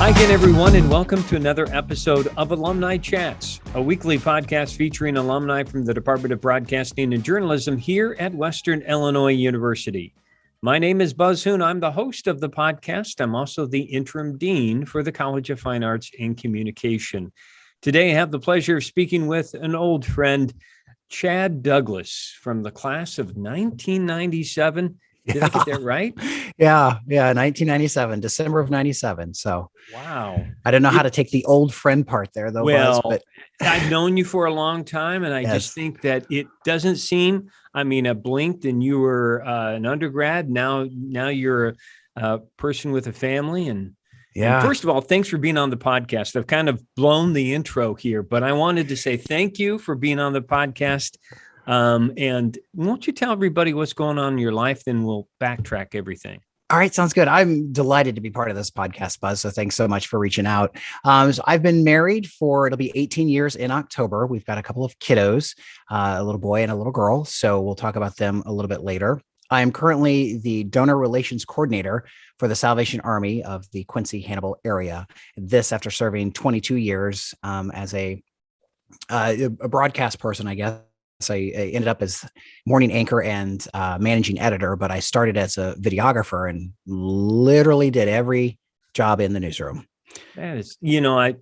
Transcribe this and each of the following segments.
Hi again, everyone, and welcome to another episode of Alumni Chats, a weekly podcast featuring alumni from the Department of Broadcasting and Journalism here at Western Illinois University. My name is Buzz Hoon. I'm the host of the podcast. I'm also the interim dean for the College of Fine Arts and Communication. Today, I have the pleasure of speaking with an old friend, Chad Douglas, from the class of 1997. Did I get that right? Yeah. 1997, December of 97. So, wow. I don't know how to take the old friend part there, though. Well, Buzz, but I've known you for a long time, and I just think that it doesn't seem. I mean, I blinked, and you were an undergrad. Now you're a person with a family, and first of all, thanks for being on the podcast. I've kind of blown the intro here, but I wanted to say thank you for being on the podcast. And won't you tell everybody what's going on in your life? Then we'll backtrack everything. All right. Sounds good. I'm delighted to be part of this podcast, Buzz. So thanks so much for reaching out. So I've been married it'll be 18 years in October. We've got a couple of kiddos, a little boy and a little girl. So we'll talk about them a little bit later. I am currently the donor relations coordinator for the Salvation Army of the Quincy, Hannibal area. This after serving 22 years as a broadcast person, I guess. So I ended up as morning anchor and managing editor, but I started as a videographer and literally did every job in the newsroom. That is, I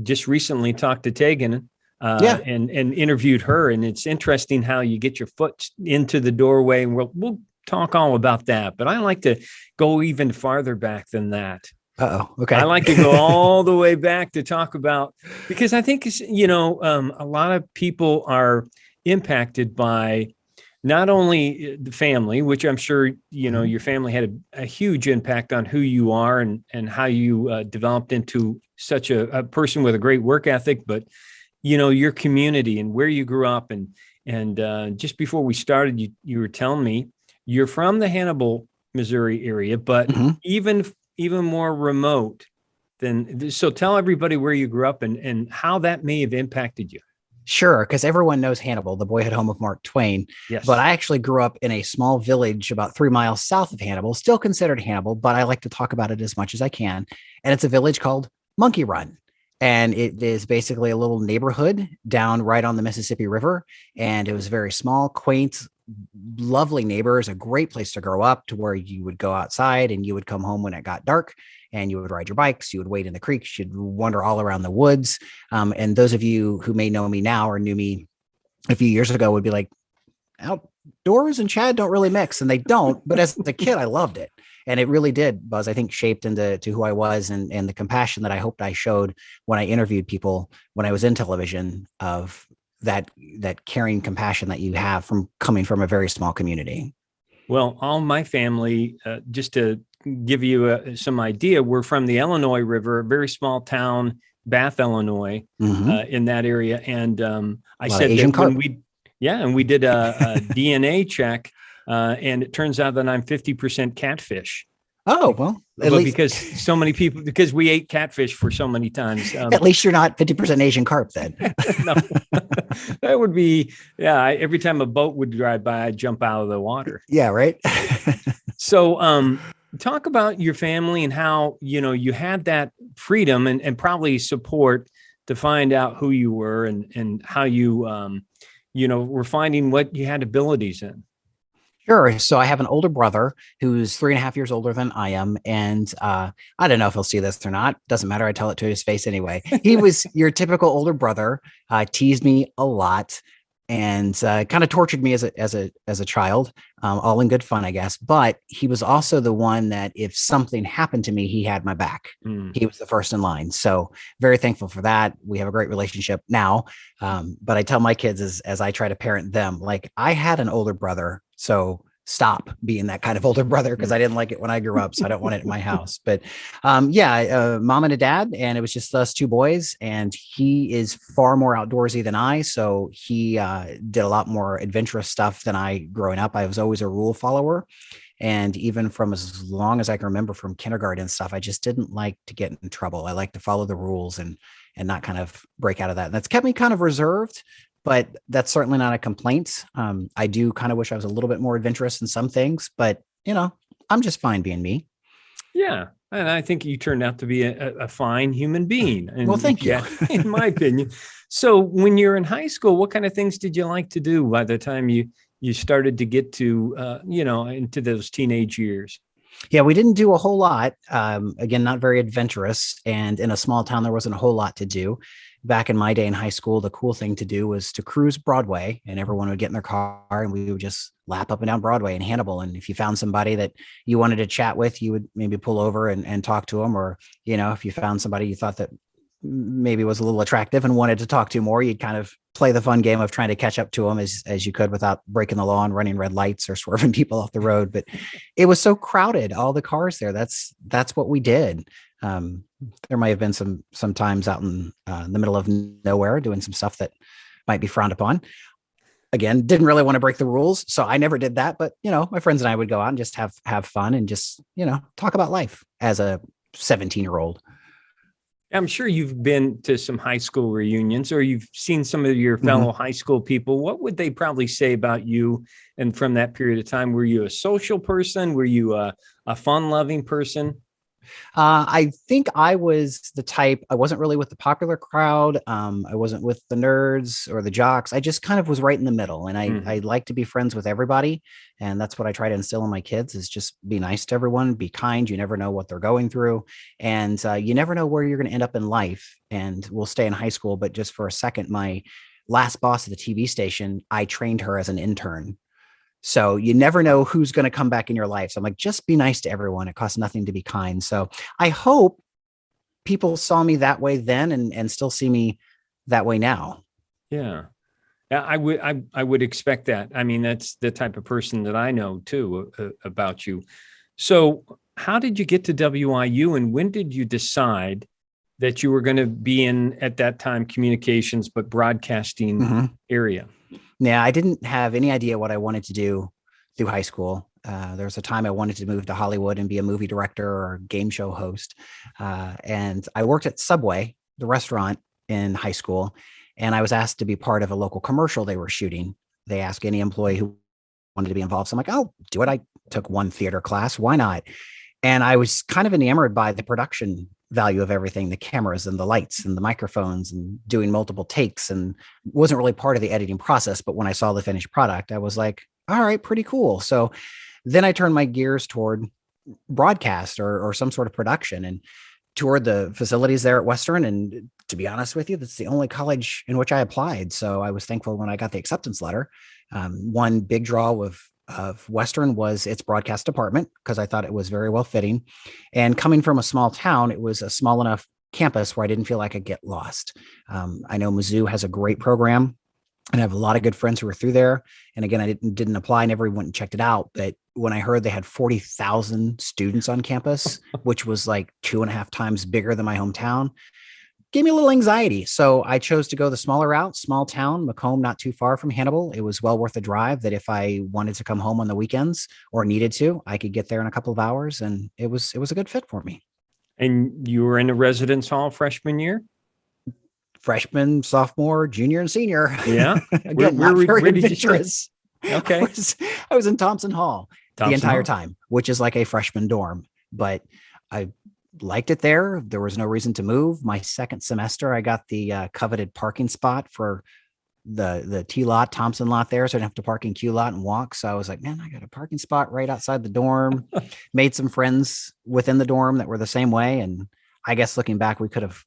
just recently talked to Tegan and interviewed her, and it's interesting how you get your foot into the doorway, and we'll talk all about that. But I like to go even farther back than that. Okay. I like to go all the way back to talk about, because I think, a lot of people are impacted by not only the family, which I'm sure, your family had a huge impact on who you are and how you developed into such a person with a great work ethic, but, your community and where you grew up. And just before we started, you were telling me you're from the Hannibal, Missouri area, but even more remote than. So tell everybody where you grew up and how that may have impacted you. Sure, because everyone knows Hannibal, the boyhood home of Mark Twain. Yes. But I actually grew up in a small village about 3 miles south of Hannibal, still considered Hannibal, but I like to talk about it as much as I can. And it's a village called Monkey Run. And it is basically a little neighborhood down right on the Mississippi River. And it was very small, quaint, lovely neighbors, a great place to grow up, to where you would go outside and you would come home when it got dark. And you would ride your bikes, you would wade in the creeks, you'd wander all around the woods. And those of you who may know me now or knew me a few years ago would be like, outdoors and Chad don't really mix. And they don't. But as a kid, I loved it. And it really did, Buzz, I think, shaped into who I was and the compassion that I hoped I showed when I interviewed people when I was in television, of that caring compassion that you have from coming from a very small community. Well, all my family, just to give you some idea, we're from the Illinois River, a very small town, Bath, Illinois, in that area. And I said that when we did a DNA check, and it turns out that I'm 50% catfish. Oh, well, because so many people, because we ate catfish for so many times. At least you're not 50% Asian carp then. No, that would be, every time a boat would drive by, I'd jump out of the water. Yeah, right. So talk about your family and how, you had that freedom and probably support to find out who you were and how you, were finding what you had abilities in. Sure. So I have an older brother who's 3.5 years older than I am. And I don't know if he'll see this or not. Doesn't matter. I tell it to his face anyway. He was your typical older brother, teased me a lot and kind of tortured me as a child, all in good fun, I guess. But he was also the one that if something happened to me, he had my back. He was the first in line. So very thankful for that. We have a great relationship now. But I tell my kids as I try to parent them, like, I had an older brother. So stop being that kind of older brother, because I didn't like it when I grew up. So I don't want it in my house. But mom and a dad, and it was just us two boys. And he is far more outdoorsy than I. So he did a lot more adventurous stuff than I growing up. I was always a rule follower. And even from as long as I can remember from kindergarten and stuff, I just didn't like to get in trouble. I like to follow the rules and not kind of break out of that. And that's kept me kind of reserved. But that's certainly not a complaint. I do kind of wish I was a little bit more adventurous in some things, but I'm just fine being me. Yeah. And I think you turned out to be a fine human being. And Well, thank you. in my opinion. So when you're in high school, what kind of things did you like to do by the time you started to get to, into those teenage years? Yeah, we didn't do a whole lot. Again, not very adventurous. And in a small town, there wasn't a whole lot to do. Back in my day in high school, the cool thing to do was to cruise Broadway, and everyone would get in their car and we would just lap up and down Broadway in Hannibal. And if you found somebody that you wanted to chat with, you would maybe pull over and talk to them. Or, if you found somebody you thought that maybe was a little attractive and wanted to talk to more, you'd kind of play the fun game of trying to catch up to them as you could without breaking the law and running red lights or swerving people off the road. But it was so crowded, all the cars there. That's what we did. There might have been some times out in the middle of nowhere doing some stuff that might be frowned upon. Again, didn't really want to break the rules, so I never did that. But my friends and I would go out and just have fun and just talk about life as a 17-year-old. I'm sure you've been to some high school reunions, or you've seen some of your fellow high school people. What would they probably say about you? And from that period of time, were you a social person? Were you a fun-loving person? I think I was the type, I wasn't really with the popular crowd. I wasn't with the nerds or the jocks. I just kind of was right in the middle. And I like to be friends with everybody. And that's what I try to instill in my kids, is just be nice to everyone, be kind. You never know what they're going through. And you never know where you're going to end up in life. And we'll stay in high school. But just for a second, my last boss at the TV station, I trained her as an intern. So you never know who's going to come back in your life. So I'm like, just be nice to everyone. It costs nothing to be kind. So I hope people saw me that way then and still see me that way now. Yeah. I would expect that. I mean, that's the type of person that I know too about you. So how did you get to WIU, and when did you decide that you were going to be in, at that time, communications, but broadcasting area? Yeah, I didn't have any idea what I wanted to do through high school. There was a time I wanted to move to Hollywood and be a movie director or game show host. And I worked at Subway, the restaurant, in high school. And I was asked to be part of a local commercial they were shooting. They asked any employee who wanted to be involved. So I'm like, I'll do it. I took one theater class. Why not? And I was kind of enamored by the production value of everything, the cameras and the lights and the microphones and doing multiple takes, and wasn't really part of the editing process. But when I saw the finished product, I was like, all right, pretty cool. So then I turned my gears toward broadcast or some sort of production, and toured the facilities there at Western. And to be honest with you, that's the only college in which I applied. So I was thankful when I got the acceptance letter. One big draw of Western was its broadcast department, because I thought it was very well fitting. And coming from a small town, it was a small enough campus where I didn't feel like I could get lost. I know Mizzou has a great program, and I have a lot of good friends who were through there. And again, I didn't apply, never went and checked it out. But when I heard they had 40,000 students on campus, which was like 2.5 times bigger than my hometown, gave me a little anxiety. So I chose to go the smaller route, small town, Macomb, not too far from Hannibal. It was well worth the drive, that if I wanted to come home on the weekends or needed to, I could get there in a couple of hours. And it was a good fit for me. And you were in a residence hall freshman year? Freshman, sophomore, junior, and senior. Yeah. Again, where very did adventurous. Okay. I was in Thompson Hall the entire time, which is like a freshman dorm. But I liked it there. There was no reason to move. My second semester, I got the coveted parking spot for the T lot, Thompson lot there. So I didn't have to park in Q lot and walk. So I was like, man, I got a parking spot right outside the dorm. Made some friends within the dorm that were the same way. And I guess looking back, we could have,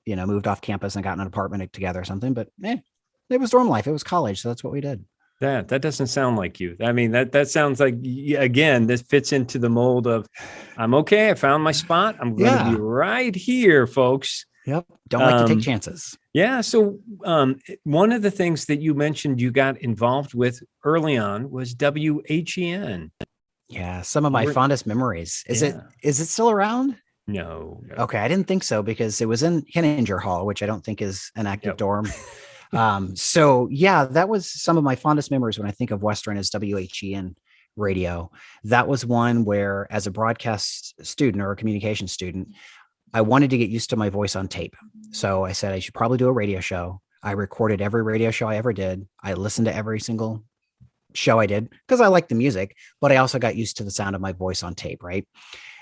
moved off campus and gotten an apartment together or something. But it was dorm life. It was college. So that's what we did. That doesn't sound like you. I mean, that sounds like, again, this fits into the mold of, I'm okay. I found my spot. I'm going to be right here, folks. Yep. Don't like to take chances. Yeah. So one of the things that you mentioned you got involved with early on was WHEN. Yeah. Some of my fondest memories. Is it still around? No. Okay. I didn't think so, because it was in Henninger Hall, which I don't think is an active dorm. So yeah, that was some of my fondest memories when I think of Western as WHEN radio. That was one where, as a broadcast student or a communication student, I wanted to get used to my voice on tape. So I said I should probably do a radio show. I recorded every radio show I ever did. I listened to every single show I did because I liked the music, but I also got used to the sound of my voice on tape. Right.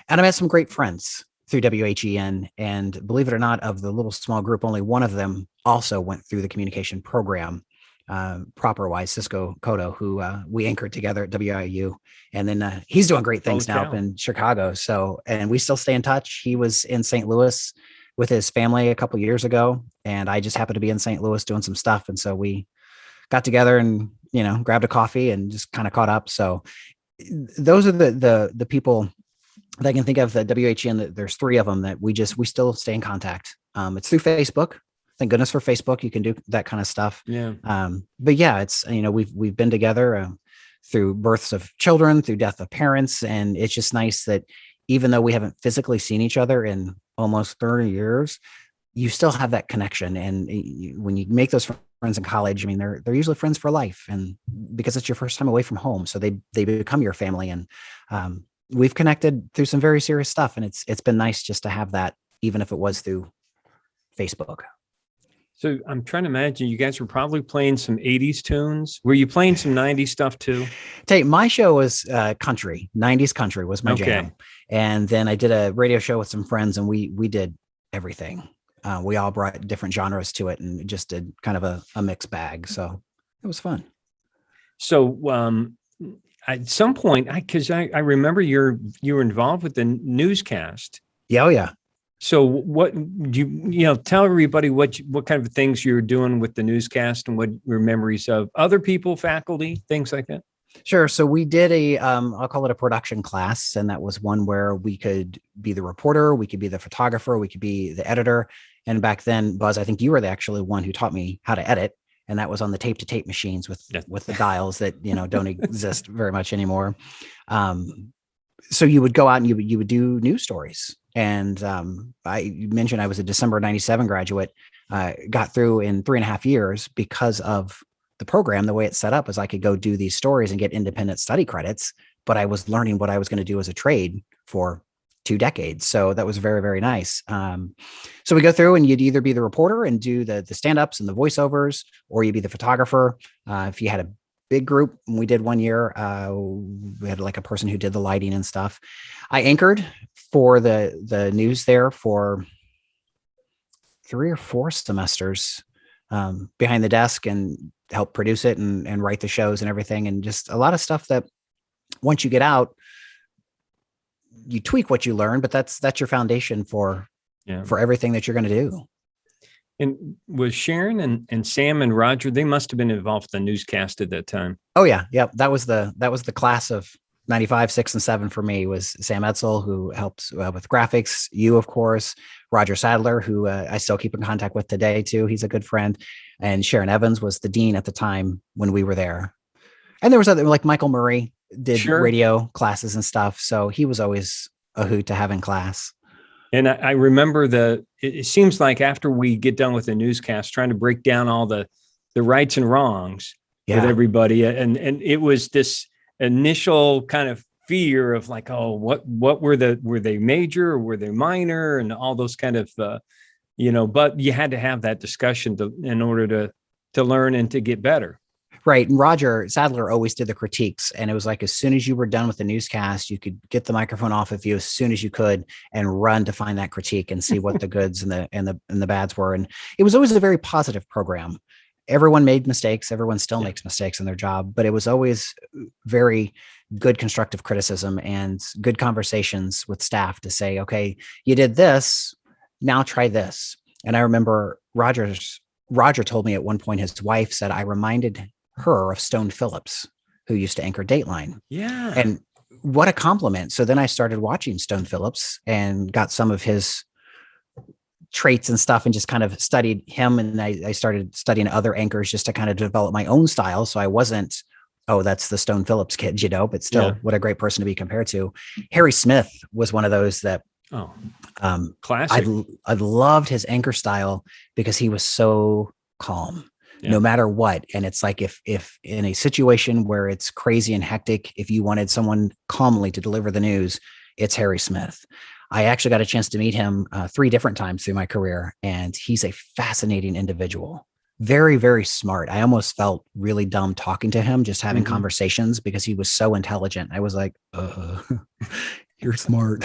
And I met some great friends through WHEN. And believe it or not, of the little small group, only one of them also went through the communication program, proper wise, Cisco Cotto, who we anchored together at WIU. And then he's doing great things now up in Chicago. So, and we still stay in touch. He was in St. Louis with his family a couple of years ago, and I just happened to be in St. Louis doing some stuff. And so we got together and, grabbed a coffee and just kind of caught up. So those are the people that I can think of at WHN. There's 3 of them that we still stay in contact. It's through Facebook. Thank goodness for Facebook. You can do that kind of stuff. Yeah. But yeah, it's, we've been together through births of children, through death of parents. And it's just nice that even though we haven't physically seen each other in almost 30 years, you still have that connection. And when you make those friends in college, I mean, they're usually friends for life, and because it's your first time away from home. So they become your family. And we've connected through some very serious stuff. And it's been nice just to have that, even if it was through Facebook. So I'm trying to imagine you guys were probably playing some 80s tunes. Were you playing some 90s stuff too? My show was country. 90s country was my jam. And then I did a radio show with some friends, and we did everything. We all brought different genres to it and just did kind of a mixed bag. So it was fun. So at some point, because I remember you were involved with the newscast. Yeah, oh yeah. So what do you tell everybody what kind of things you're doing with the newscast and what your memories of other people, faculty, things like that? Sure. So we did I'll call it a production class. And that was one where we could be the reporter, we could be the photographer, we could be the editor. And back then, Buzz, I think you were actually one who taught me how to edit. And that was on the tape to tape machines with the dials that, don't exist very much anymore. So you would go out and you would do news stories. And you mentioned I was a December 97 graduate, got through in 3.5 years because of the program. The way it's set up is I could go do these stories and get independent study credits, but I was learning what I was going to do as a trade for 2 decades. So that was very, very nice. So we go through and you'd either be the reporter and do the stand-ups and the voiceovers, or you'd be the photographer. If you had a big group, we did one year, we had like a person who did the lighting and stuff. I anchored for the news there for 3 or 4 semesters, behind the desk, and help produce it and write the shows and everything. And just a lot of stuff that once you get out, you tweak what you learn, but that's your foundation for everything that you're going to do. And was Sharon and Sam and Roger, they must have been involved in the newscast at that time. Oh yeah. Yep. That was the class of 95, 6, and 7 for me. Was Sam Edsel, who helps with graphics. You, of course, Roger Sadler, who I still keep in contact with today too. He's a good friend. And Sharon Evans was the dean at the time when we were there. And there was other, like Michael Murray did radio classes and stuff. So he was always a hoot to have in class. And I remember it seems like after we get done with the newscast, trying to break down all the rights and wrongs with everybody. And it was this initial kind of fear of like, oh, what were they major or were they minor, and all those kind of, but you had to have that discussion in order to learn and to get better. Right. And Roger Sadler always did the critiques. And it was like, as soon as you were done with the newscast, you could get the microphone off of you as soon as you could and run to find that critique and see what the goods and the bads were. And it was always a very positive program. Everyone made mistakes. Everyone still makes mistakes in their job, but it was always very good constructive criticism and good conversations with staff to say, okay, you did this, now try this. And I remember Roger told me at one point, his wife said, I reminded her of Stone Phillips, who used to anchor Dateline. Yeah. And what a compliment. So then I started watching Stone Phillips and got some of his traits and stuff and just kind of studied him. And I started studying other anchors just to kind of develop my own style. So I wasn't, oh, that's the Stone Phillips kid, but still what a great person to be compared to. Harry Smith was one of those that, classic. I loved his anchor style because he was so calm. No matter what. And it's like, if in a situation where it's crazy and hectic, if you wanted someone calmly to deliver the news, it's Harry Smith. I actually got a chance to meet him 3 different times through my career, and he's a fascinating individual. Very, very smart. I almost felt really dumb talking to him, just having conversations, because he was so intelligent. I was like, You're smart.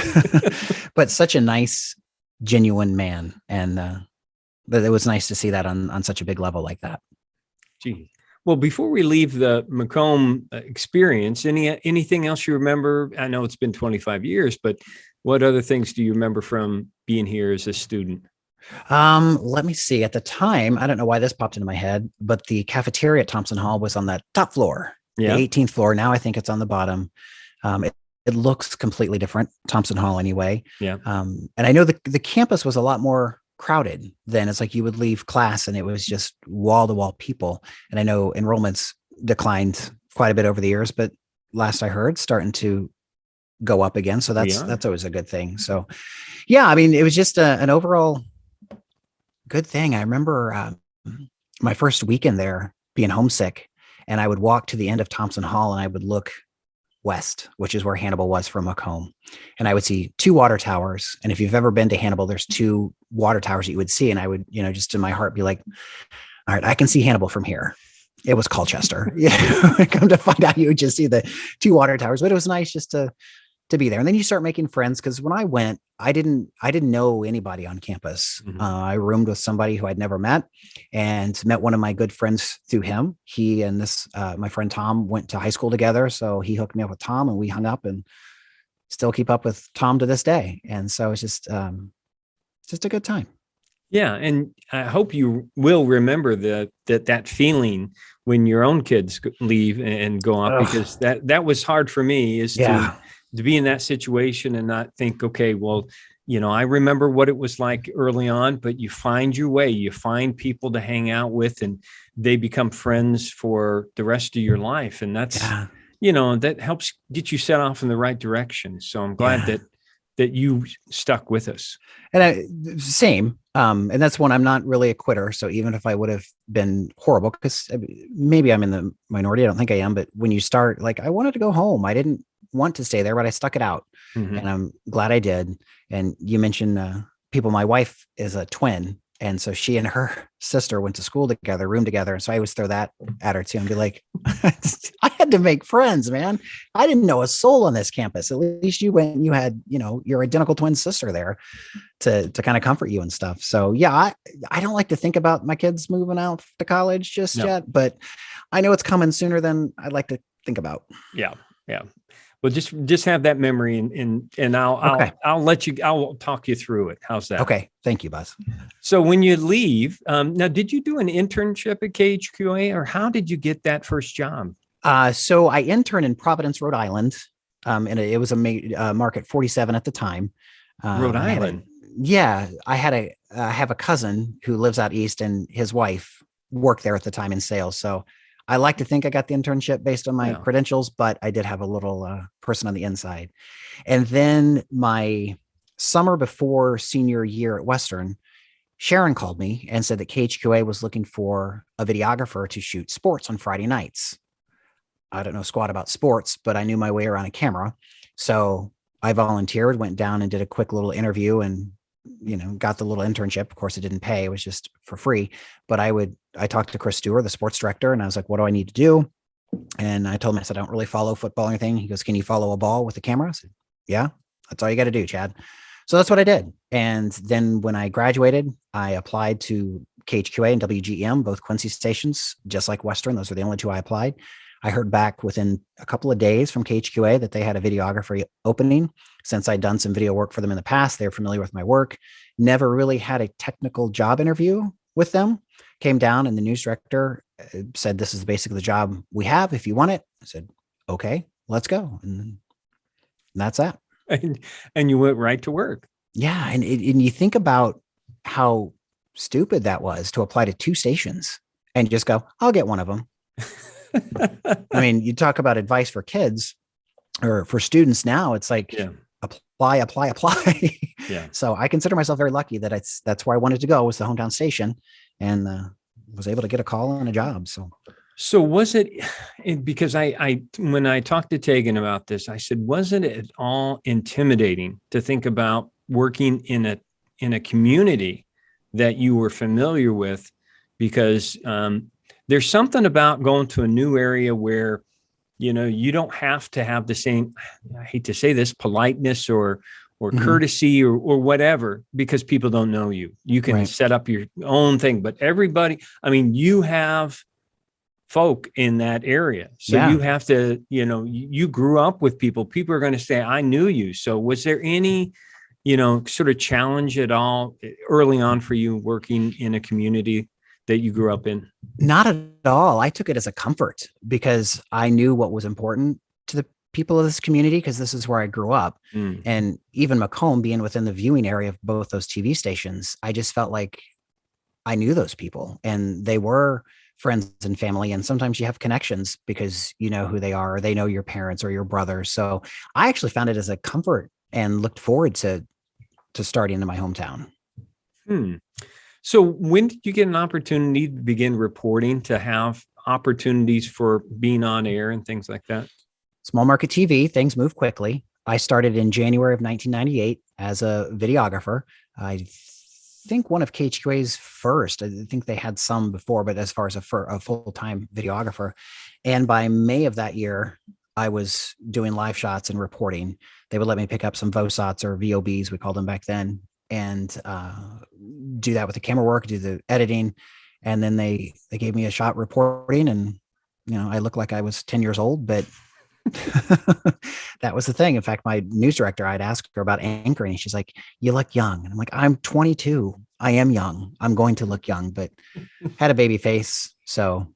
But such a nice, genuine man. And but it was nice to see that on such a big level like that. Gee. Well, before we leave the Macomb experience, anything else you remember? I know it's been 25 years, but what other things do you remember from being here as a student? Let me see. At the time, I don't know why this popped into my head, but the cafeteria at Thompson Hall was on the top floor, Yeah. the 18th floor. Now I think it's on the bottom. It looks completely different, Thompson Hall anyway. Yeah. And I know the campus was a lot more crowded then. It's like you would leave class and it was just wall to wall people. And I know enrollments declined quite a bit over the years, but last I heard, starting to go up again. So that's always a good thing. So yeah, I mean, it was just an overall good thing. I remember my first weekend there being homesick, and I would walk to the end of Thompson Hall and I would look west, which is where Hannibal was from Macomb. And I would see two water towers. And if you've ever been to Hannibal, there's two water towers that you would see. And I would, just in my heart be like, all right, I can see Hannibal from here. It was Colchester. Come to find out, you would just see the two water towers, but it was nice just to be there. And then you start making friends. Cause when I went, I didn't know anybody on campus. Mm-hmm. I roomed with somebody who I'd never met and met one of my good friends through him. He and my friend Tom went to high school together. So he hooked me up with Tom and we hung up and still keep up with Tom to this day. And so it's just a good time. Yeah. And I hope you will remember that feeling when your own kids leave and go off, because that was hard for me to be in that situation and not think, okay, well, I remember what it was like early on, but you find your way, you find people to hang out with and they become friends for the rest of your life. And that's, that helps get you set off in the right direction. So I'm glad that you stuck with us. And same. And that's one, I'm not really a quitter. So even if I would have been horrible, because maybe I'm in the minority, I don't think I am, but when you start, like, I wanted to go home. I didn't want to stay there, but I stuck it out. Mm-hmm. And I'm glad I did. And you mentioned people, my wife is a twin. And so she and her sister went to school together, roomed together. And so I always throw that at her too and be like, I had to make friends, man. I didn't know a soul on this campus. At least you went and you had, your identical twin sister there to kind of comfort you and stuff. So yeah, I don't like to think about my kids moving out to college just yet, but I know it's coming sooner than I'd like to think about. Yeah. Yeah. Well, just have that memory and I'll talk you through it. How's that? Okay. Thank you, Buzz. So when you leave, now, did you do an internship at KHQA or how did you get that first job? So I interned in Providence, Rhode Island. And it was a market 47 at the time. Rhode Island. I have a cousin who lives out east and his wife worked there at the time in sales. So I like to think I got the internship based on my credentials, but I did have a little person on the inside. And then my summer before senior year at Western, Sharon called me and said that KHQA was looking for a videographer to shoot sports on Friday nights. I don't know squat about sports, but I knew my way around a camera. So I volunteered, went down and did a quick little interview and got the little internship. Of course, it didn't pay. It was just for free. But I talked to Chris Stewart, the sports director, and I was like, what do I need to do? And I told him, I said, I don't really follow football or anything. He goes, can you follow a ball with a camera? I said, yeah, that's all you got to do, Chad. So that's what I did. And then when I graduated, I applied to KHQA and WGEM, both Quincy stations, just like Western. Those were the only two I applied. I heard back within a couple of days from KHQA that they had a videography opening. Since I'd done some video work for them in the past, they're familiar with my work. Never really had a technical job interview with them. Came down and the news director said, this is basically the job we have if you want it. I said, okay, let's go. And that's that. And you went right to work. Yeah. And you think about how stupid that was to apply to two stations and just go, I'll get one of them. I mean, you talk about advice for kids or for students now, it's like apply. Yeah. So I consider myself very lucky that that's where I wanted to go, was the hometown station, and was able to get a call and a job. So was it, because I when I talked to Tegan about this, I said, wasn't it at all intimidating to think about working in a community that you were familiar with? Because there's something about going to a new area where you don't have to have the same, I hate to say this, politeness or courtesy or whatever, because people don't know you. You can set up your own thing, but everybody, I mean, you have folk in that area. So you have to, you grew up with people. People are going to say, I knew you. So was there any, sort of challenge at all early on for you working in a community that you grew up in? Not at all. I took it as a comfort because I knew what was important to the people of this community, because this is where I grew up. And even Macomb being within the viewing area of both those TV stations, I just felt like I knew those people and they were friends and family. And sometimes you have connections because you know who they are, or they know your parents or your brothers. So I actually found it as a comfort and looked forward to starting in my hometown. So when did you get an opportunity to begin reporting, to have opportunities for being on air and things like that? Small market TV, things move quickly. I started in January of 1998 as a videographer. I think one of KHQA's first. I think they had some before, but as far as a full-time videographer. And by May of that year, I was doing live shots and reporting. They would let me pick up some VOSOTs or VOBs, we called them back then, and do that with the camera work, do the editing. And then they gave me a shot reporting, and I looked like I was 10 years old, but that was the thing. In fact, my news director, I'd asked her about anchoring. She's like, you look young. And I'm like, I'm 22. I am young. I'm going to look young, but had a baby face. So.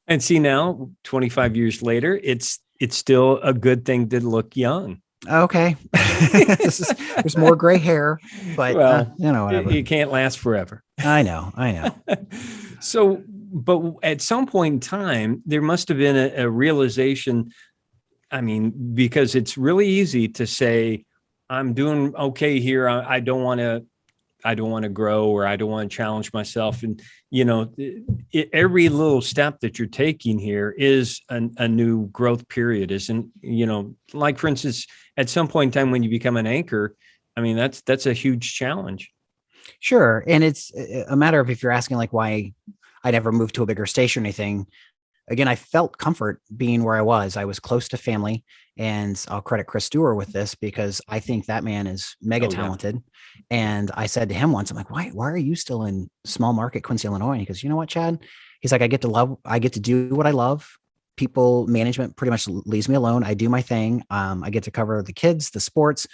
And see, now 25 years later, it's still a good thing to look young. Okay. There's more gray hair, but whatever. It can't last forever. I know. So, but at some point in time, there must have been a realization. I mean, because it's really easy to say, I'm doing okay here. I don't want to grow, or I don't want to challenge myself. And, every little step that you're taking here is a new growth period, isn't, like, for instance, at some point in time when you become an anchor, I mean, that's a huge challenge. Sure. And it's a matter of, if you're asking like why I never moved to a bigger station or anything, again, I felt comfort being where I was. I was close to family, and I'll credit Chris Stewart with this because I think that man is mega talented. And I said to him once, I'm like, why are you still in small market Quincy, Illinois? And he goes, you know what, Chad? He's like, I get to do what I love. People management pretty much leaves me alone. I do my thing. I get to cover the kids, the sports.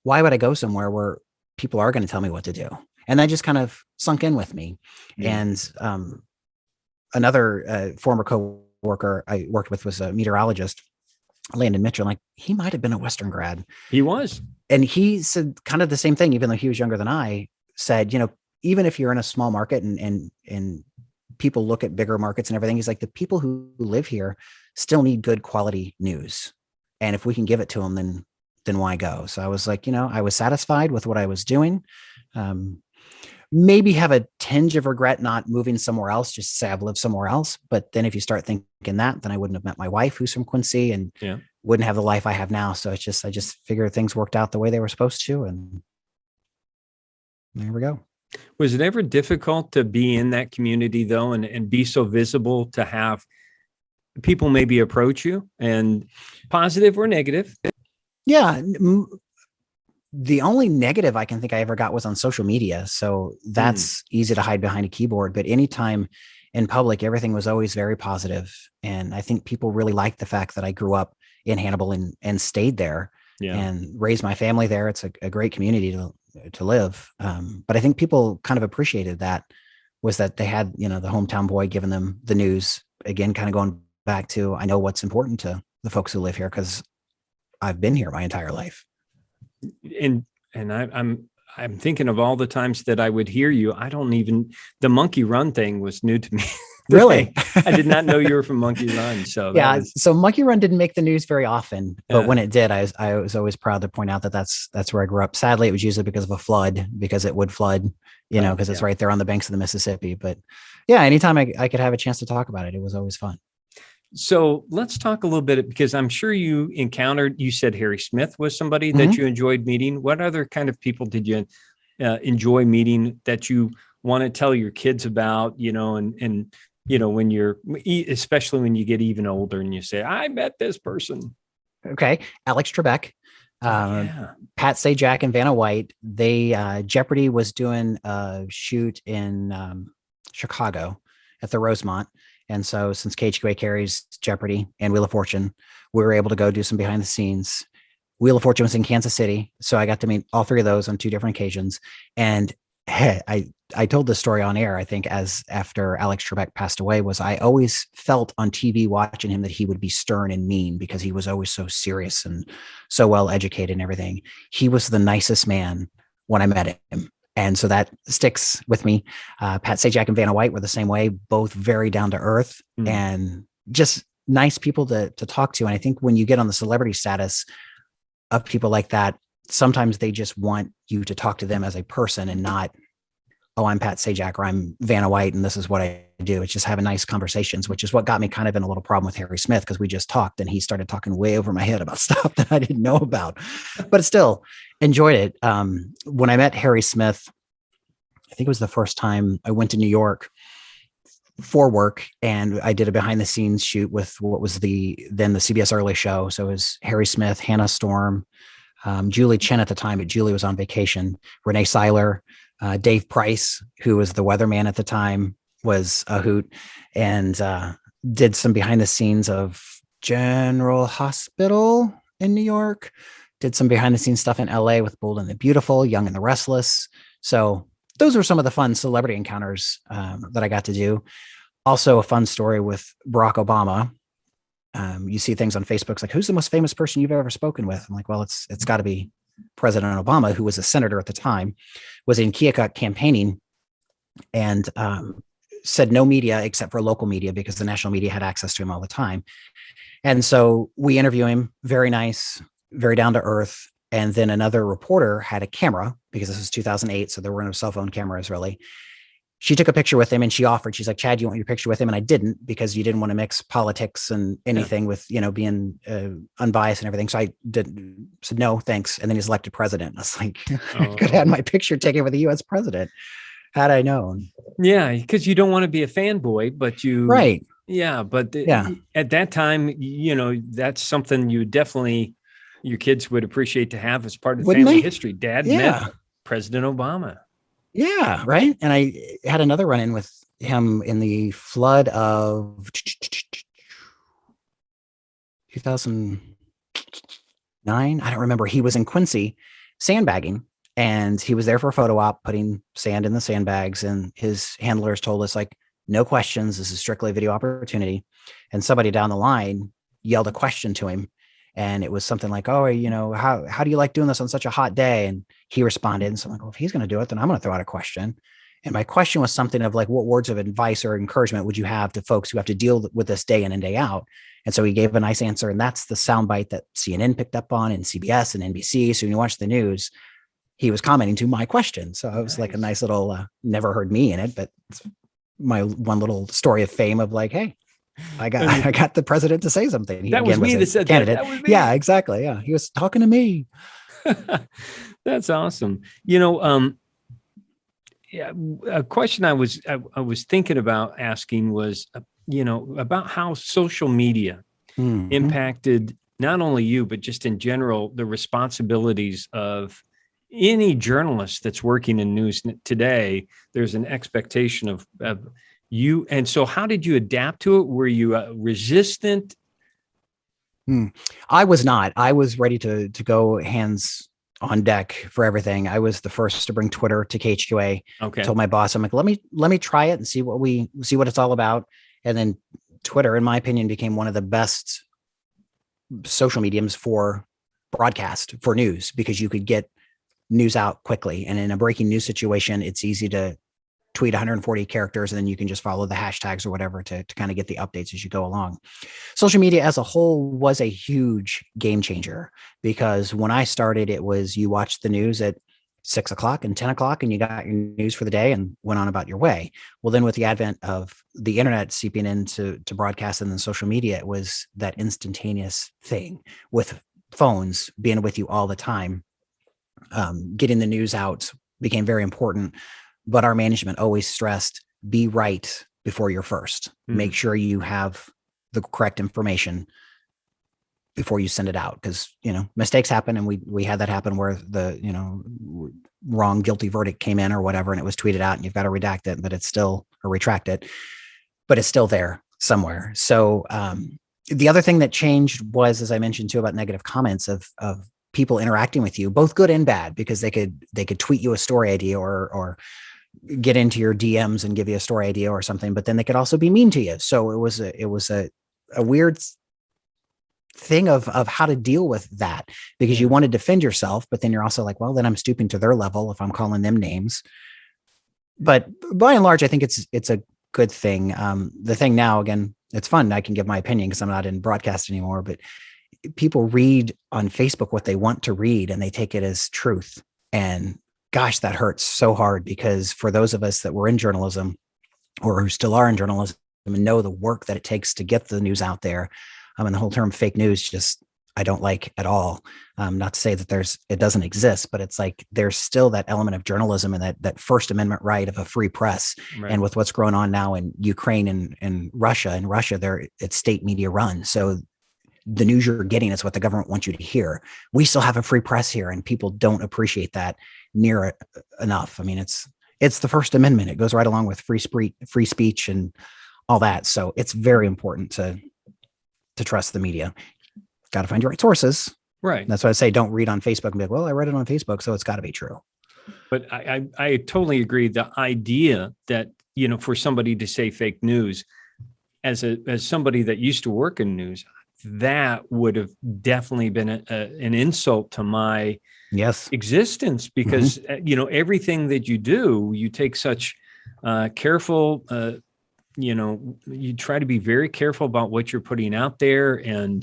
Why would I go somewhere where people are going to tell me what to do? And that just kind of sunk in with me. And, another former co-worker I worked with was a meteorologist, Landon Mitchell. Like, he might have been a Western grad. He was. And he said kind of the same thing, even though he was younger than I, said, even if you're in a small market and people look at bigger markets and everything, he's like, the people who live here still need good quality news. And if we can give it to them, then why go? So I was like, I was satisfied with what I was doing. Maybe have a tinge of regret not moving somewhere else, just to say I've lived somewhere else. But then if you start thinking that, then I wouldn't have met my wife, who's from Quincy, and wouldn't have the life I have now. So I just figured things worked out the way they were supposed to. And there we go. Was it ever difficult to be in that community though, and be so visible, to have people maybe approach you, and positive or negative? Yeah. The only negative I can think I ever got was on social media. So that's easy to hide behind a keyboard. But anytime in public, everything was always very positive. And I think people really liked the fact that I grew up in Hannibal and stayed there and raised my family there. It's a great community to live. But I think people kind of appreciated that, was that they had, the hometown boy giving them the news. Again, kind of going back to, I know what's important to the folks who live here because I've been here my entire life. And I'm thinking of all the times that I would hear you. The Monkey Run thing was new to me. Really? I did not know you were from Monkey Run. So so Monkey Run didn't make the news very often, but when it did, I was always proud to point out that that's where I grew up. Sadly, it was usually because of a flood, because it would flood, because it's right there on the banks of the Mississippi. But yeah, anytime I could have a chance to talk about it, it was always fun. So let's talk a little bit, because I'm sure you said Harry Smith was somebody that you enjoyed meeting. What other kind of people did you enjoy meeting that you want to tell your kids about, and when especially when you get even older and you say, I met this person. Okay. Alex Trebek, Yeah. Pat Sajak and Vanna White, Jeopardy was doing a shoot in Chicago at the Rosemont. And so since KHQA carries Jeopardy and Wheel of Fortune, we were able to go do some behind the scenes. Wheel of Fortune was in Kansas City. So I got to meet all three of those on two different occasions. And I told this story on air, I think, as after Alex Trebek passed away, was I always felt on TV watching him that he would be stern and mean because he was always so serious and so well educated and everything. He was the nicest man when I met him. And so that sticks with me. Pat Sajak and Vanna White were the same way, both very down to earth and just nice people to talk to. And I think when you get on the celebrity status of people like that, sometimes they just want you to talk to them as a person and not, oh, I'm Pat Sajak or I'm Vanna White and this is what I do. It's just having nice conversations, which is what got me kind of in a little problem with Harry Smith, because we just talked and he started talking way over my head about stuff that I didn't know about, but still enjoyed it. When I met Harry Smith, I think it was the first time I went to New York for work, and I did a behind the scenes shoot with what was then the CBS Early Show. So it was Harry Smith, Hannah Storm, Julie Chen at the time, but Julie was on vacation, Renee Seiler, Dave Price, who was the weatherman at the time, was a hoot, and did some behind the scenes of General Hospital in New York, did some behind the scenes stuff in LA with Bold and the Beautiful, Young and the Restless. So those were some of the fun celebrity encounters that I got to do. Also a fun story with Barack Obama. You see things on Facebook, it's like, who's the most famous person you've ever spoken with? I'm like, well, it's got to be President Obama, who was a senator at the time, was in Keokuk campaigning, and said no media except for local media because the national media had access to him all the time. And so we interview him, very nice, very down to earth. And then another reporter had a camera, because this was 2008. So there were no cell phone cameras really. She took a picture with him and she offered, she's like, Chad, you want your picture with him? And I didn't, because you didn't want to mix politics and anything with, being unbiased and everything. So I said, no, thanks. And then he's elected president. I was like, I could have had my picture taken with the US president had I known. Yeah. Because you don't want to be a fanboy, but right. Yeah. But at that time, that's something you definitely, your kids would appreciate to have as part of family history. Dad met President Obama. Yeah, right. And I had another run-in with him in the flood of 2009. I don't remember. He was in Quincy sandbagging, and he was there for a photo op, putting sand in the sandbags. And his handlers told us, like, no questions. This is strictly a video opportunity. And somebody down the line yelled a question to him. And it was something like, oh, how do you like doing this on such a hot day? And he responded. And so I'm like, well, if he's going to do it, then I'm going to throw out a question. And my question was something of like, what words of advice or encouragement would you have to folks who have to deal with this day in and day out? And so he gave a nice answer. And that's the soundbite that CNN picked up on, and CBS and NBC. So when you watch the news, he was commenting to my question. So it was like a nice little, never heard me in it, but it's my one little story of fame of like, hey, I got the president to say something. He, that was me that said candidate. That was me. Yeah, exactly. Yeah. He was talking to me. That's awesome. A question I was thinking about asking was, about how social media impacted not only you, but just in general, the responsibilities of any journalist that's working in news today. There's an expectation of you. And so how did you adapt to it? Were you resistant? I was not. I was ready to go hands on deck for everything. I was the first to bring Twitter to KHQA. Okay. Told my boss, I'm like, let me try it and see what it's all about. And then Twitter, in my opinion, became one of the best social mediums for broadcast, for news, because you could get news out quickly. And in a breaking news situation, it's easy to tweet 140 characters, and then you can just follow the hashtags or whatever to kind of get the updates as you go along. Social media as a whole was a huge game changer, because when I started, it was you watched the news at 6 o'clock and 10 o'clock and you got your news for the day and went on about your way. Well, then with the advent of the internet seeping into broadcast and then social media, it was that instantaneous thing with phones being with you all the time. Getting the news out became very important. But our management always stressed, be right before you're first. Mm-hmm. Make sure you have the correct information before you send it out, because mistakes happen, and we had that happen where the wrong guilty verdict came in or whatever, and it was tweeted out, and you've got to redact it, but it's still, or retract it, but it's still there somewhere. So the other thing that changed was, as I mentioned too, about negative comments of people interacting with you, both good and bad, because they could tweet you a story idea or get into your DMs and give you a story idea or something, but then they could also be mean to you. So it was a weird thing of how to deal with that, because you want to defend yourself, but then you're also like, well, then I'm stooping to their level if I'm calling them names. But by and large, I think it's a good thing. The thing now, again, it's fun. I can give my opinion because I'm not in broadcast anymore, but people read on Facebook what they want to read, and they take it as truth. And gosh, that hurts so hard, because for those of us that were in journalism or who still are in journalism and know the work that it takes to get the news out there, and the whole term fake news just, I don't like at all. Not to say that it doesn't exist, but it's like, there's still that element of journalism and that First Amendment right of a free press. Right. And with what's going on now in Ukraine and Russia, it's state media run. So the news you're getting is what the government wants you to hear. We still have a free press here, and people don't appreciate that near enough. I mean, it's the First Amendment. It goes right along with free speech and all that. So it's very important to trust the media. Got to find your right sources. Right. That's why I say, don't read on Facebook and be like, well, I read it on Facebook, so it's got to be true. But I totally agree. The idea that, for somebody to say fake news, as somebody that used to work in news, that would have definitely been an insult to my existence, because, everything that you do, you take such careful, you try to be very careful about what you're putting out there. And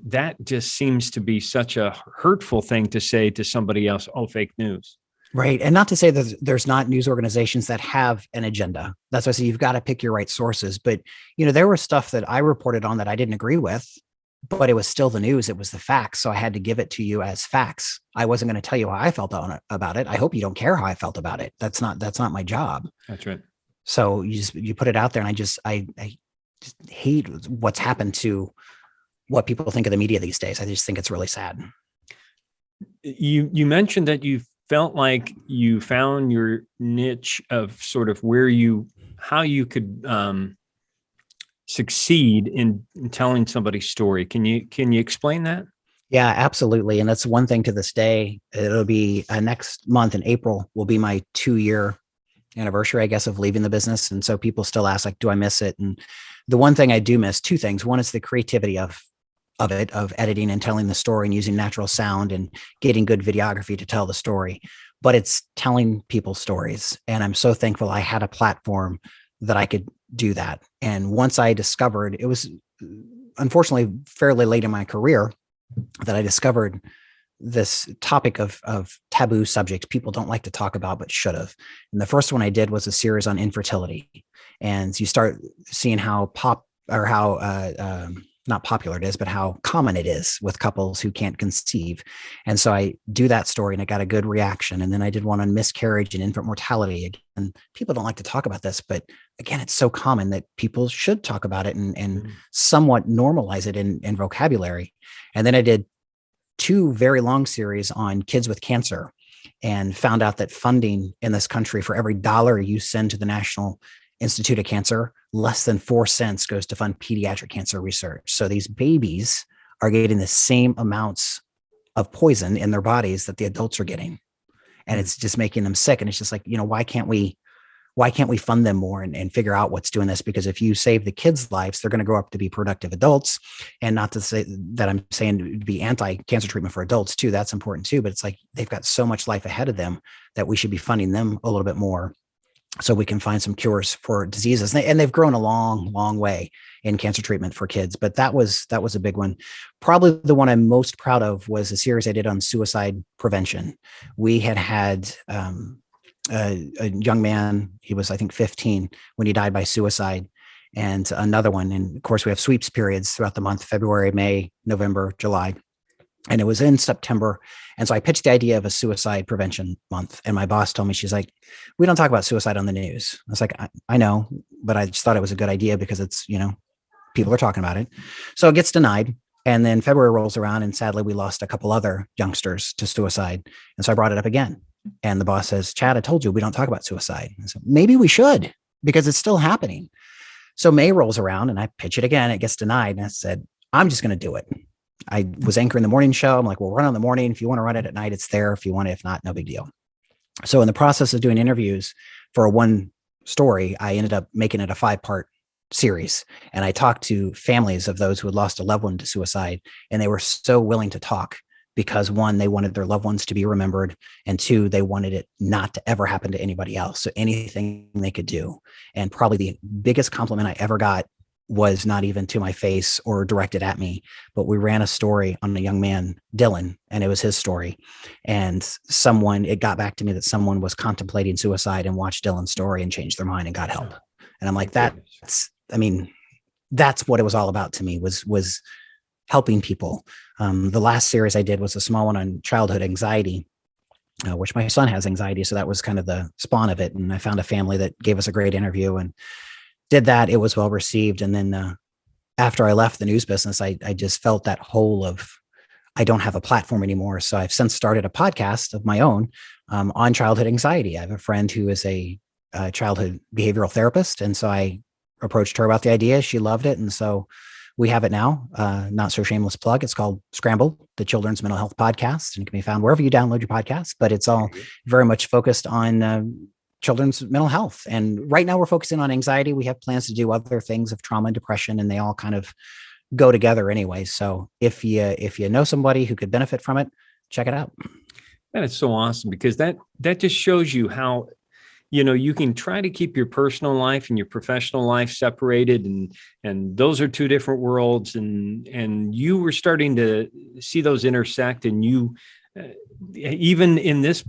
that just seems to be such a hurtful thing to say to somebody else, oh, fake news. Right. And not to say that there's not news organizations that have an agenda. That's why I say you've got to pick your right sources. But, there was stuff that I reported on that I didn't agree with, but it was still the news. It was the facts. So I had to give it to you as facts. I wasn't going to tell you how I felt about it. I hope you don't care how I felt about it. That's not my job. That's right. So you put it out there, and I just hate what's happened to what people think of the media these days. I just think it's really sad. You mentioned that you felt like you found your niche of sort of how you could succeed in telling somebody's story. Can you explain that? Yeah, absolutely. And that's one thing to this day. It'll be next month in April will be my 2-year anniversary, I guess, of leaving the business. And so people still ask, like, do I miss it? And the one thing I do miss, two things. One is the creativity of editing and telling the story and using natural sound and getting good videography to tell the story, but it's telling people stories. And I'm so thankful I had a platform that I could do that. And once I discovered, it was unfortunately fairly late in my career that I discovered this topic of taboo subjects people don't like to talk about, but should have. And the first one I did was a series on infertility. And you start seeing how not popular it is, but how common it is with couples who can't conceive. And so I do that story, and I got a good reaction. And then I did one on miscarriage and infant mortality. And people don't like to talk about this, but again, it's so common that people should talk about it and somewhat normalize it in vocabulary. And then I did 2 very long series on kids with cancer, and found out that funding in this country, for every $1 you send to the National Institute of Cancer, less than 4 cents goes to fund pediatric cancer research. So these babies are getting the same amounts of poison in their bodies that the adults are getting. And it's just making them sick. And it's just like, why can't we fund them more and figure out what's doing this? Because if you save the kids' lives, they're going to grow up to be productive adults. And not to say that I'm saying to be anti-cancer treatment for adults too. That's important too. But it's like, they've got so much life ahead of them that we should be funding them a little bit more, so we can find some cures for diseases. And they've grown a long, long way in cancer treatment for kids. But that was a big one. Probably the one I'm most proud of was a series I did on suicide prevention. We had a young man, he was, I think, 15 when he died by suicide, and another one. And of course, we have sweeps periods throughout the month: February, May, November, July. And it was in September. And so I pitched the idea of a suicide prevention month. And my boss told me, she's like, we don't talk about suicide on the news. I was like, I know, but I just thought it was a good idea because it's, people are talking about it. So it gets denied. And then February rolls around, and sadly, we lost a couple other youngsters to suicide. And so I brought it up again. And the boss says, Chad, I told you we don't talk about suicide. I said, maybe we should, because it's still happening. So May rolls around and I pitch it again. It gets denied. And I said, I'm just going to do it. I was anchoring the morning show. I'm like, we'll run on the morning. If you want to run it at night, it's there. If you want it, if not, no big deal. So in the process of doing interviews for one story, I ended up making it a 5-part series. And I talked to families of those who had lost a loved one to suicide. And they were so willing to talk because, one, they wanted their loved ones to be remembered. And 2, they wanted it not to ever happen to anybody else. So anything they could do. And probably the biggest compliment I ever got was not even to my face or directed at me, but we ran a story on a young man, Dylan, and it was his story. And it got back to me that someone was contemplating suicide and watched Dylan's story and changed their mind and got help. And I'm like, that's what it was all about to me, was helping people. The last series I did was a small one on childhood anxiety, which my son has anxiety. So that was kind of the spawn of it. And I found a family that gave us a great interview and did that. It was well received. And then after I left the news business, I just felt that hole of, I don't have a platform anymore. So I've since started a podcast of my own on childhood anxiety. I have a friend who is a childhood behavioral therapist. And so I approached her about the idea. She loved it. And so we have it now. Not so shameless plug. It's called Scramble, the Children's Mental Health Podcast, and it can be found wherever you download your podcasts, but it's all very much focused on children's mental health. And right now we're focusing on anxiety. We have plans to do other things of trauma and depression, and they all kind of go together anyway. So if you know somebody who could benefit from it, check it out. That is so awesome, because that just shows you how, you can try to keep your personal life and your professional life separated, and those are two different worlds. And you were starting to see those intersect, and you, even in this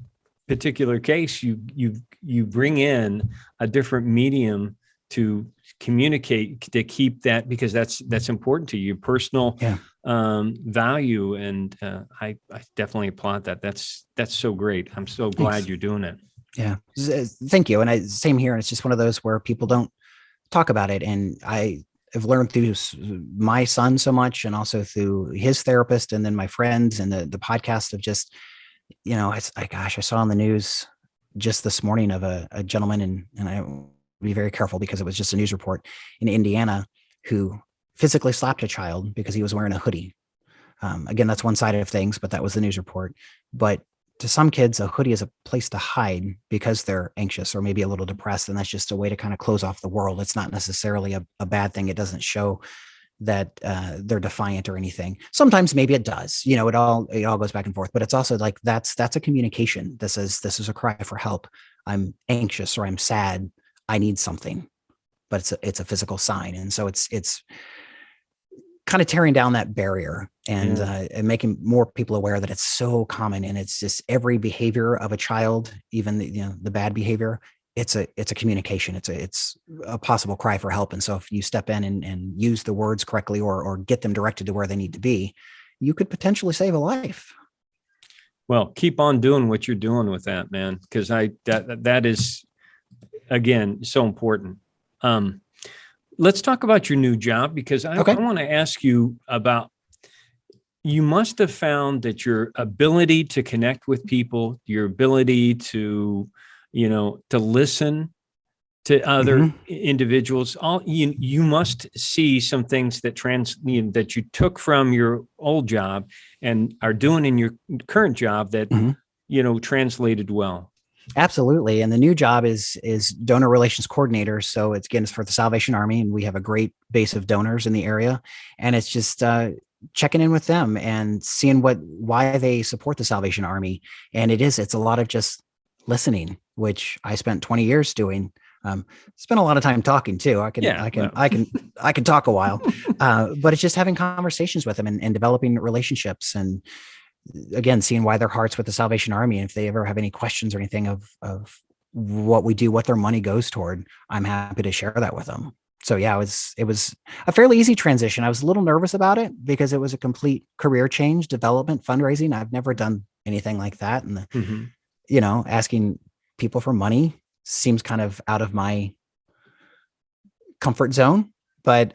particular case, you bring in a different medium to communicate, to keep that, because that's important to you, personal value. And I definitely applaud that. That's so great. I'm so glad you're doing it. Yeah. Thank you. And same here. It's just one of those where people don't talk about it. And I have learned through my son so much, and also through his therapist, and then my friends, and the podcast of just, it's like, gosh, I saw on the news just this morning of a gentleman, and I be very careful because it was just a news report in Indiana, who physically slapped a child because he was wearing a hoodie. Again, that's one side of things, but that was the news report. But to some kids, a hoodie is a place to hide because they're anxious or maybe a little depressed. And that's just a way to kind of close off the world. It's not necessarily a bad thing. It doesn't show that they're defiant or anything. Sometimes maybe it does, it all goes back and forth, but it's also like, that's a communication. This is a cry for help. I'm anxious, or I'm sad. I need something, but it's a physical sign. And so it's kind of tearing down that barrier and making more people aware that it's so common. And it's just every behavior of a child, even the bad behavior, it's a communication. It's a possible cry for help. And so if you step in and use the words correctly, or get them directed to where they need to be, you could potentially save a life. Well, keep on doing what you're doing with that, man, because that is, again, so important. Let's talk about your new job, because I want to ask you about, you must have found that your ability to connect with people, your ability to, to listen to other individuals, you must see some things that that you took from your old job and are doing in your current job that, translated well. Absolutely. And the new job is donor relations coordinator. So it's for the Salvation Army, and we have a great base of donors in the area. And it's just checking in with them and seeing why they support the Salvation Army. And it's a lot of just listening, which I spent 20 years doing. Spent a lot of time talking too. I can talk a while, but it's just having conversations with them and developing relationships, and again, seeing why their heart's with the Salvation Army. And if they ever have any questions or anything of what we do, what their money goes toward, I'm happy to share that with them. So yeah, it was a fairly easy transition. I was a little nervous about it because it was a complete career change, development, fundraising. I've never done anything like that. And, Mm-hmm. asking people for money seems kind of out of my comfort zone, but,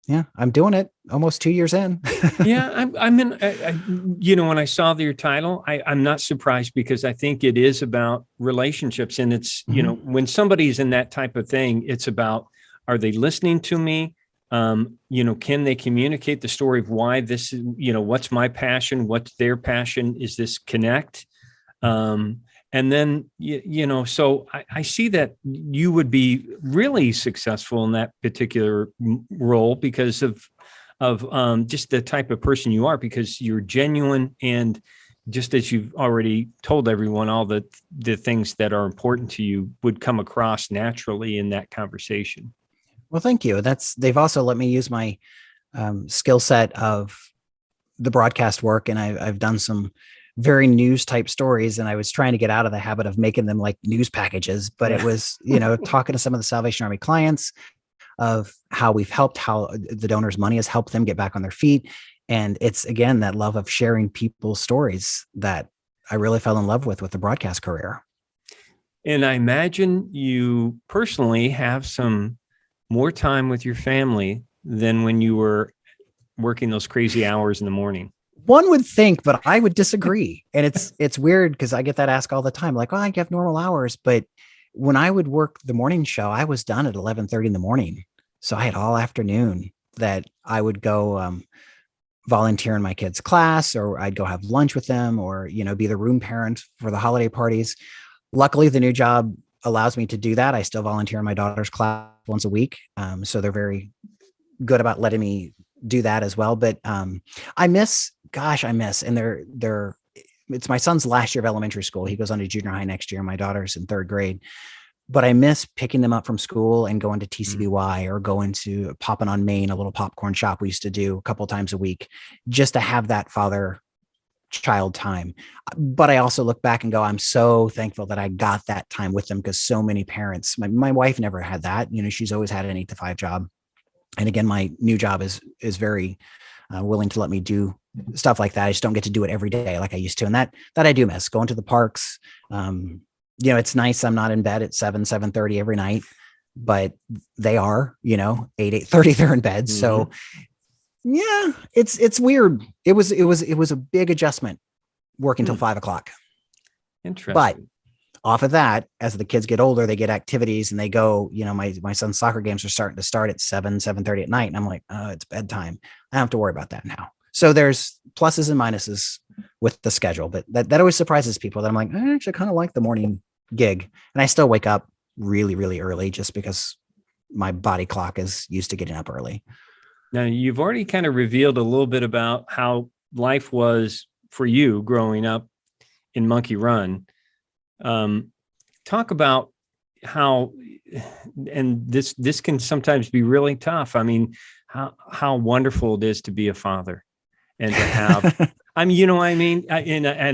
yeah, I'm doing it almost 2 years in. Yeah, when I saw your title, I'm not surprised because I think it is about relationships. And it's, Mhm. when somebody's in that type of thing, it's about, are they listening to me? Can they communicate the story of why this is, what's my passion? What's their passion? Is this connect? And then, so I see that you would be really successful in that particular role because of just the type of person you are, because you're genuine, and just as you've already told everyone, all the things that are important to you would come across naturally in that conversation. Well, thank you. They've also let me use my skill set of the broadcast work, and I've done some very news type stories, and I was trying to get out of the habit of making them like news packages, but it was, talking to some of the Salvation Army clients of how we've helped, how the donors' money has helped them get back on their feet. And it's, again, that love of sharing people's stories that I really fell in love with the broadcast career. And I imagine you personally have some more time with your family than when you were working those crazy hours in the morning. One would think, but I would disagree. And it's weird because I get that asked all the time, like, oh, I have normal hours. But when I would work the morning show, I was done at 11:30 in the morning. So I had all afternoon that I would go volunteer in my kids' class, or I'd go have lunch with them, or, be the room parent for the holiday parties. Luckily, the new job allows me to do that. I still volunteer in my daughter's class once a week. So they're very good about letting me do that as well. But I miss, and it's my son's last year of elementary school. He goes on to junior high next year. My daughter's in third grade, but I miss picking them up from school and going to TCBY or going to Poppin' on Main, a little popcorn shop we used to do a couple times a week, just to have that father child time. But I also look back and go, I'm so thankful that I got that time with them, because so many parents, my wife never had that. She's always had an 8 to 5 job. And again, my new job is very willing to let me do stuff like that. I just don't get to do it every day like I used to. And that I do miss going to the parks. It's nice. I'm not in bed at 7:30 every night, but they are, 8:30, they're in bed. Mm-hmm. So yeah, it's weird. It was a big adjustment working till 5 o'clock. Interesting. But off of that, as the kids get older, they get activities and they go, my son's soccer games are starting to start at 7:30 at night. And I'm like, oh, it's bedtime. I don't have to worry about that now. So there's pluses and minuses with the schedule, but that always surprises people that I'm like, I actually kind of like the morning gig. And I still wake up really, really early just because my body clock is used to getting up early. Now, you've already kind of revealed a little bit about how life was for you growing up in Monkey Run. Talk about how, and this can sometimes be really tough. I mean, how wonderful it is to be a father and to have, and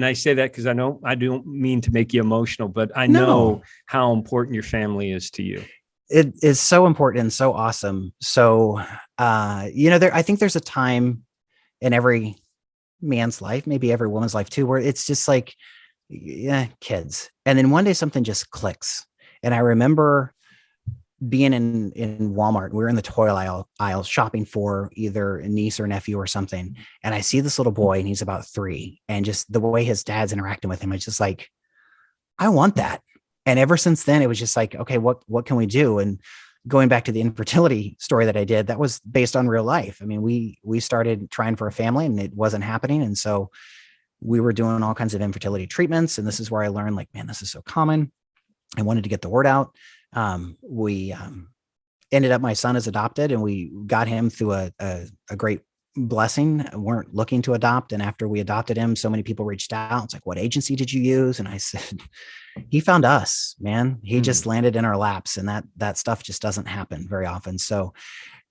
I say that because I know I don't mean to make you emotional, but I know how important your family is to you. It is so important and so awesome. So, I think there's a time in every man's life, maybe every woman's life too, where it's just like, yeah, kids. And then one day something just clicks. And I remember being in Walmart. We were in the toy aisle shopping for either a niece or nephew or something. And I see this little boy and he's about 3. And just the way his dad's interacting with him, it's just like, I want that. And ever since then, it was just like, okay, what can we do? And going back to the infertility story that I did, that was based on real life. I mean, we started trying for a family and it wasn't happening. And so we were doing all kinds of infertility treatments. And this is where I learned, like, man, this is so common. I wanted to get the word out. We ended up, my son is adopted, and we got him through a great blessing. We weren't looking to adopt. And after we adopted him, so many people reached out. It's like, what agency did you use? And I said, he found us, man. He just landed in our laps, and that stuff just doesn't happen very often. So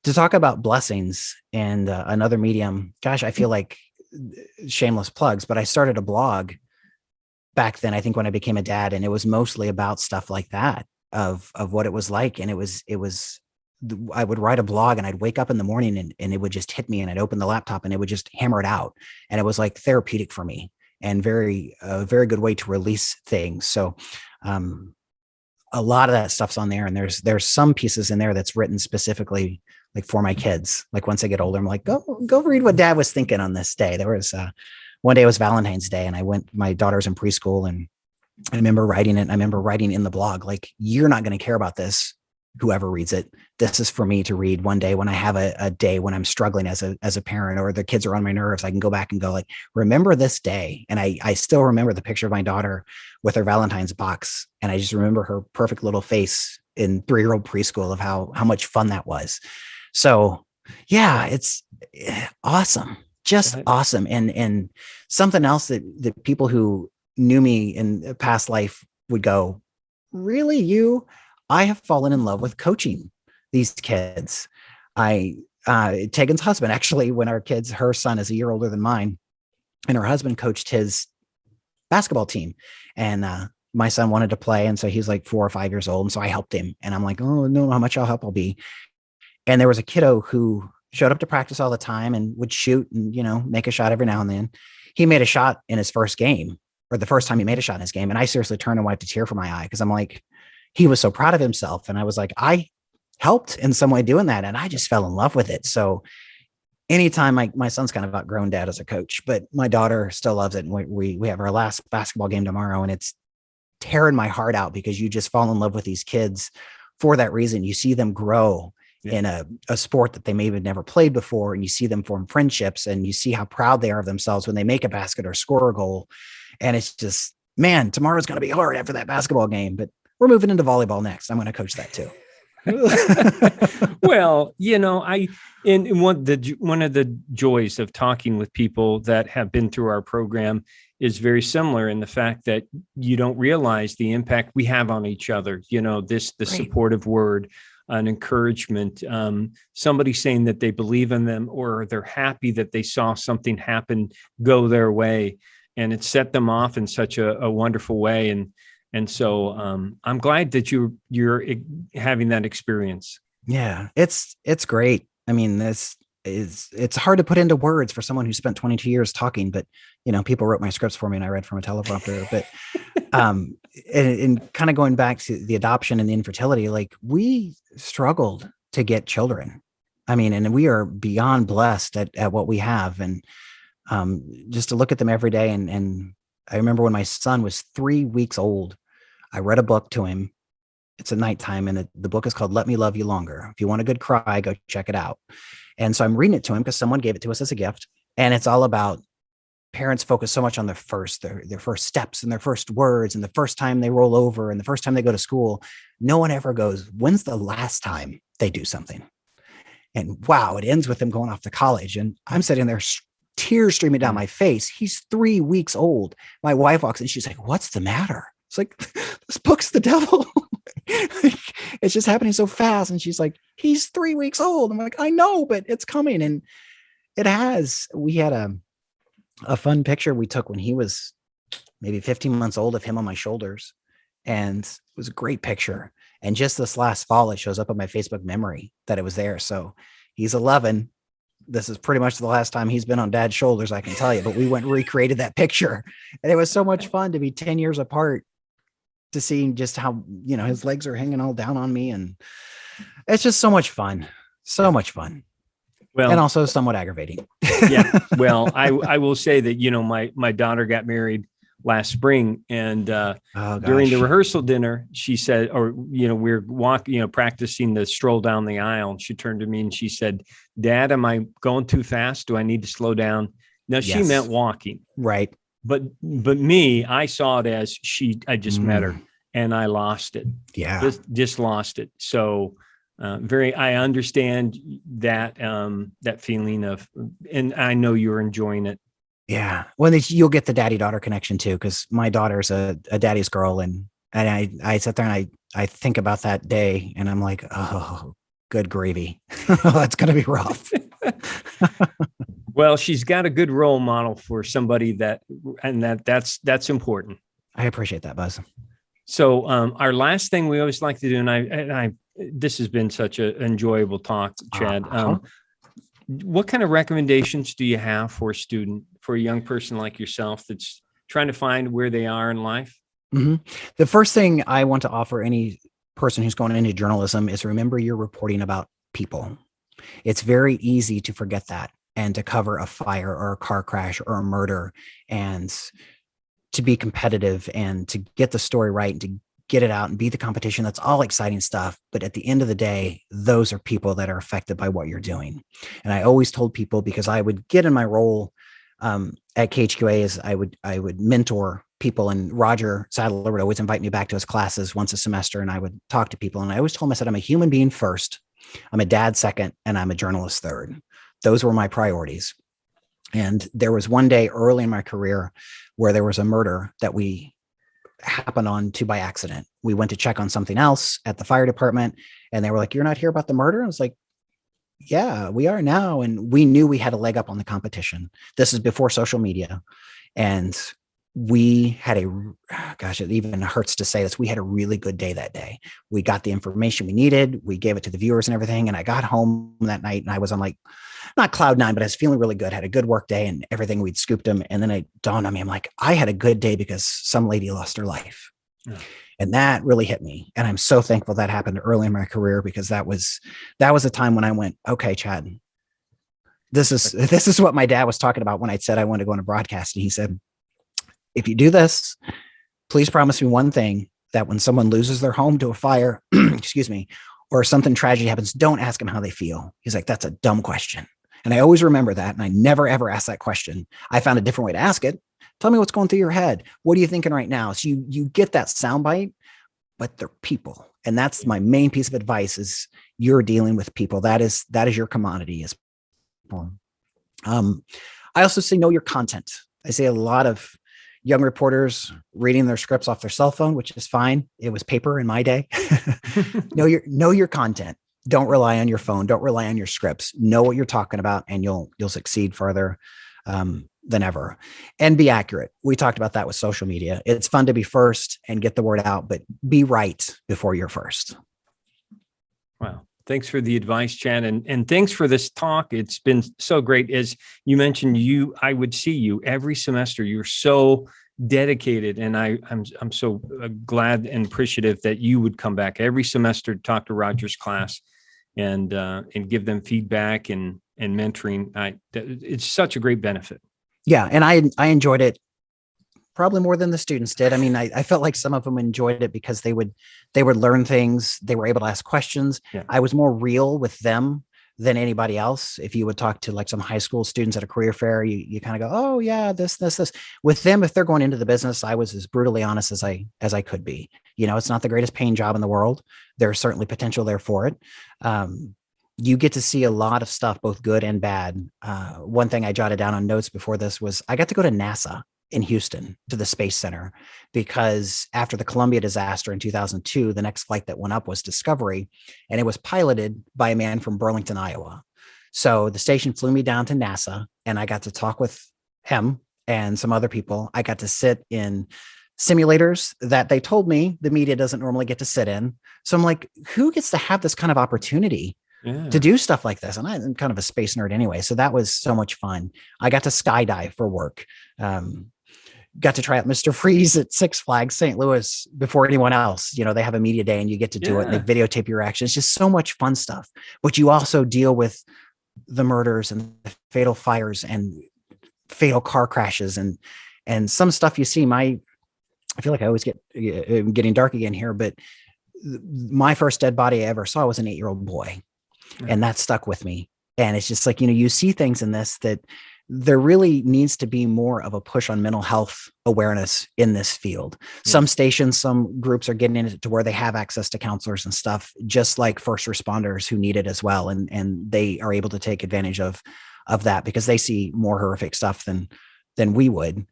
to talk about blessings and another medium, gosh, I feel like shameless plugs, but I started a blog back then, I think when I became a dad, and it was mostly about stuff like that of what it was like. And it was I would write a blog and I'd wake up in the morning and it would just hit me, and I'd open the laptop and it would just hammer it out. And it was like therapeutic for me, and a very good way to release things. So, a lot of that stuff's on there, and there's some pieces in there that's written specifically like for my kids. Like once they get older, I'm like, go read what dad was thinking on this day. There was one day it was Valentine's Day, and my daughter's in preschool, and I remember writing it. And I remember writing in the blog, like, you're not going to care about this, whoever reads it. This is for me to read one day when I have a day when I'm struggling as a parent, or the kids are on my nerves. I can go back and go like, remember this day. And I still remember the picture of my daughter with her Valentine's box. And I just remember her perfect little face in 3-year-old preschool of how much fun that was. So yeah, it's awesome. Just awesome. And something else that people who knew me in a past life would go, really, you? I have fallen in love with coaching these kids. Tegan's husband, actually, when her son is a year older than mine, and her husband coached his basketball team. And my son wanted to play. And so he's like 4 or 5 years old. And so I helped him. And I'm like, oh, no, how much help I'll be. And there was a kiddo who showed up to practice all the time and would shoot and, make a shot every now and then. He made a shot in his first game, or the first time he made a shot in his game. And I seriously turned and wiped a tear from my eye, because I'm like, he was so proud of himself. And I was like, I helped in some way doing that. And I just fell in love with it. So anytime my son's kind of outgrown dad as a coach, but my daughter still loves it. And we have our last basketball game tomorrow, and it's tearing my heart out, because you just fall in love with these kids for that reason. You see them grow in a sport that they maybe have never played before. And you see them form friendships, and you see how proud they are of themselves when they make a basket or score a goal. And it's just, man, tomorrow's going to be hard after that basketball game, but we're moving into volleyball next. I'm going to coach that too. Well, one of the joys of talking with people that have been through our program is very similar in the fact that you don't realize the impact we have on each other. The supportive word, an encouragement, somebody saying that they believe in them, or they're happy that they saw something happen, go their way, and it set them off in such a wonderful way. And so I'm glad that you're having that experience. Yeah, it's great. I mean, it's hard to put into words for someone who spent 22 years talking, but people wrote my scripts for me and I read from a teleprompter. But and kind of going back to the adoption and the infertility, like, we struggled to get children. I mean, and we are beyond blessed at what we have. And just to look at them every day. And I remember when my son was 3 weeks old, I read a book to him. It's at nighttime, and the book is called Let Me Love You Longer. If you want a good cry, go check it out. And so I'm reading it to him because someone gave it to us as a gift. And it's all about parents focus so much on their first steps and their first words and the first time they roll over and the first time they go to school. No one ever goes, when's the last time they do something? And wow, it ends with them going off to college. And I'm sitting there, tears streaming down my face. He's 3 weeks old. My wife walks in. She's like, what's the matter? It's like, this book's the devil. It's just happening so fast. And she's like, he's 3 weeks old. I'm like, I know, but it's coming. And it has. We had a fun picture we took when he was maybe 15 months old of him on my shoulders. And it was a great picture. And just this last fall, it shows up on my Facebook memory that it was there. So he's 11. This is pretty much the last time he's been on dad's shoulders, I can tell you, but we went and recreated that picture. And it was so much fun to be 10 years apart, to seeing just how, his legs are hanging all down on me. And it's just so much fun. So much fun. Well, and also somewhat aggravating. Yeah. Well, I will say that, my daughter got married last spring, and during the rehearsal dinner, she said, we're walking, practicing the stroll down the aisle. And she turned to me and she said, Dad, am I going too fast? Do I need to slow down? Now, she meant walking. Right. But me, I saw it as I just met her and I lost it. Yeah. Just lost it. So I understand that, that feeling of, and I know you're enjoying it. Yeah. Well, you'll get the daddy-daughter connection too, because my daughter's a daddy's girl. And I sit there and I think about that day and I'm like, oh, good gravy. That's going to be rough. Well, she's got a good role model for somebody that's important. I appreciate that, Buzz. So our last thing we always like to do, and I this has been such an enjoyable talk, Chad. Uh-huh. What kind of recommendations do you have for a young person like yourself that's trying to find where they are in life? Mhm. The first thing I want to offer any person who's going into journalism is remember you're reporting about people. It's very easy to forget that and to cover a fire or a car crash or a murder and to be competitive and to get the story right and to get it out and beat the competition. That's all exciting stuff. But at the end of the day, those are people that are affected by what you're doing. And I always told people, because I would get in my role at KHQA, is I would mentor people, and Roger Sadler would always invite me back to his classes once a semester, and I would talk to people. And I always told him, I said, I'm a human being first, I'm a dad second, and I'm a journalist third. Those were my priorities. And there was one day early in my career where there was a murder that we happened on to by accident. We went to check on something else at the fire department, and they were like, "You're not here about the murder?" I was like, "Yeah, we are now." And we knew we had a leg up on the competition. This is before social media. And we had gosh, it even hurts to say this, we had a really good day that day. We got the information we needed. We gave it to the viewers and everything. And I got home that night and I was on, like, not cloud nine, but I was feeling really good. Had a good work day and everything. We'd scooped them. And then it dawned on me, I'm like, I had a good day because some lady lost her life. Yeah. And that really hit me. And I'm so thankful that happened early in my career, because that was a time when I went, okay, Chad, this is what my dad was talking about when I said I wanted to go into broadcasting. He said, if you do this, please promise me one thing, that when someone loses their home to a fire, excuse me, or something tragedy happens, don't ask them how they feel. He's like, that's a dumb question. And I always remember that. And I never, ever asked that question. I found a different way to ask it. Tell me what's going through your head. What are you thinking right now? So you get that soundbite, but they're people. And that's my main piece of advice, is you're dealing with people. That is your commodity. I also say, know your content. I say a lot of young reporters reading their scripts off their cell phone, which is fine. It was paper in my day. Know your content. Don't rely on your phone. Don't rely on your scripts. Know what you're talking about, and you'll succeed further than ever. And be accurate. We talked about that with social media. It's fun to be first and get the word out, but be right before you're first. Wow. Thanks for the advice, Chad. And thanks for this talk. It's been so great. As you mentioned, I would see you every semester. You're so dedicated. And I'm so glad and appreciative that you would come back every semester to talk to Roger's class and give them feedback and mentoring. It's such a great benefit. Yeah. And I enjoyed it probably more than the students did. I mean, I felt like some of them enjoyed it because they would learn things. They were able to ask questions. Yeah. I was more real with them than anybody else. If you would talk to like some high school students at a career fair, you kind of go, oh yeah, this. With them, if they're going into the business, I was as brutally honest as I could be. You know, it's not the greatest paying job in the world. There's certainly potential there for it. You get to see a lot of stuff, both good and bad. One thing I jotted down on notes before this was I got to go to NASA in Houston, to the Space Center, because after the Columbia disaster in 2002, the next flight that went up was Discovery, and it was piloted by a man from Burlington, Iowa. So the station flew me down to NASA, and I got to talk with him and some other people. I got to sit in simulators that they told me the media doesn't normally get to sit in. So I'm like, who gets to have this kind of opportunity to do stuff like this? And I'm kind of a space nerd anyway. So that was so much fun. I got to skydive for work. Got to try out Mr. Freeze at Six Flags St. Louis before anyone else. You know, they have a media day and you get to do it, and they videotape your reaction. It's just so much fun stuff. But you also deal with the murders and the fatal fires and fatal car crashes and some stuff you see. I feel like I always getting dark again here, but my first dead body I ever saw was an 8-year-old boy. And that stuck with me. And it's just like, you see things in this that there really needs to be more of a push on mental health awareness in this field. Some stations, some groups are getting it to where they have access to counselors and stuff, just like first responders who need it as well. And they are able to take advantage of that because they see more horrific stuff than we would.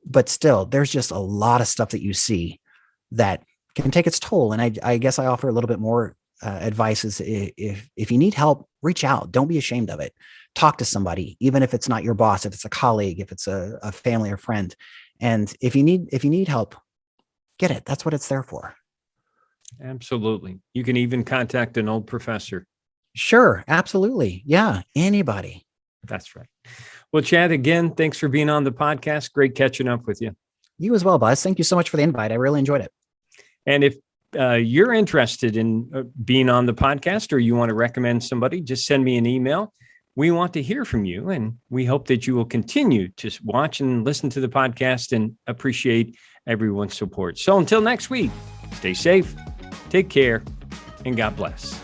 But still, there's just a lot of stuff that you see that can take its toll. And I guess I offer a little bit more advice is if you need help, reach out. Don't be ashamed of it. Talk to somebody, even if it's not your boss, if it's a colleague, if it's a family or friend. And if you need help, get it. That's what it's there for. Absolutely. You can even contact an old professor. Sure. Absolutely. Yeah. Anybody. That's right. Well, Chad, again, thanks for being on the podcast. Great catching up with you. You as well, Buzz. Thank you so much for the invite. I really enjoyed it. And if you're interested in being on the podcast or you want to recommend somebody, just send me an email. We want to hear from you, and we hope that you will continue to watch and listen to the podcast and appreciate everyone's support. So until next week, stay safe, take care, and God bless.